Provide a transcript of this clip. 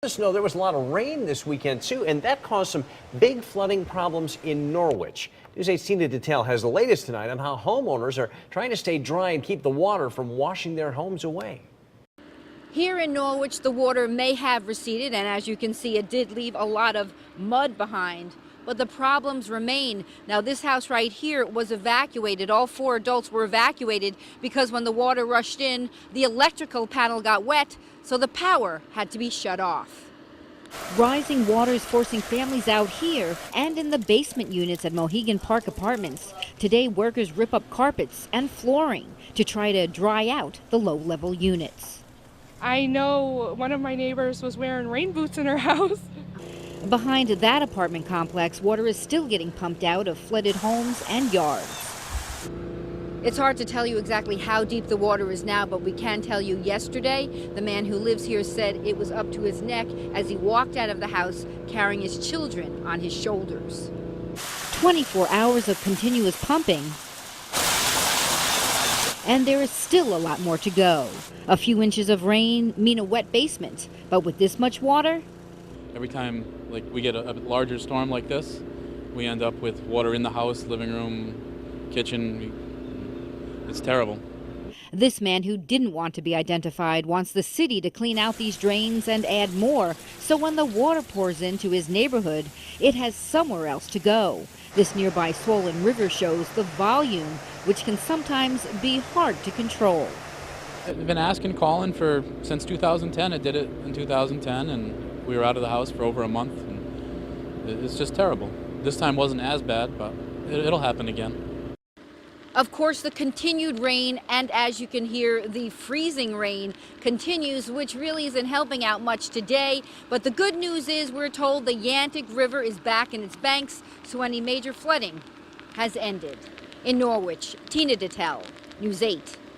Know there was a lot of rain this weekend too, and that caused some big flooding problems in Norwich. News 8's Tina Detail has the latest tonight on how homeowners are trying to stay dry and keep the water from washing their homes away. Here in Norwich, the water may have receded, and as you can see, it did leave a lot of mud behind. But the problems remain. Now, this house right here was evacuated. All 4 adults were evacuated because when the water rushed in, the electrical panel got wet, so the power had to be shut off. Rising water is forcing families out here and in the basement units at Mohegan Park Apartments. Today, workers rip up carpets and flooring to try to dry out the low-level units. I know one of my neighbors was wearing rain boots in her house. Behind that apartment complex, water is still getting pumped out of flooded homes and yards. It's hard to tell you exactly how deep the water is now, but we can tell you yesterday, the man who lives here said it was up to his neck as he walked out of the house carrying his children on his shoulders. 24 hours of continuous pumping, and there is still a lot more to go. A few inches of rain mean a wet basement, but with this much water, every time we get a larger storm like this, we end up with water in the house, living room, kitchen. It's terrible. This man, who didn't want to be identified, wants the city to clean out these drains and add more, so when the water pours into his neighborhood, it has somewhere else to go. This nearby swollen river shows the volume, which can sometimes be hard to control. I've been asking, calling since 2010. I did it in 2010, and we were out of the house for over a month. And it's just terrible. This time wasn't as bad, but it'll happen again. Of course, the continued rain, and as you can hear, the freezing rain continues, which really isn't helping out much today. But the good news is we're told the Yantic River is back in its banks, so any major flooding has ended. In Norwich, Tina Detail, News 8.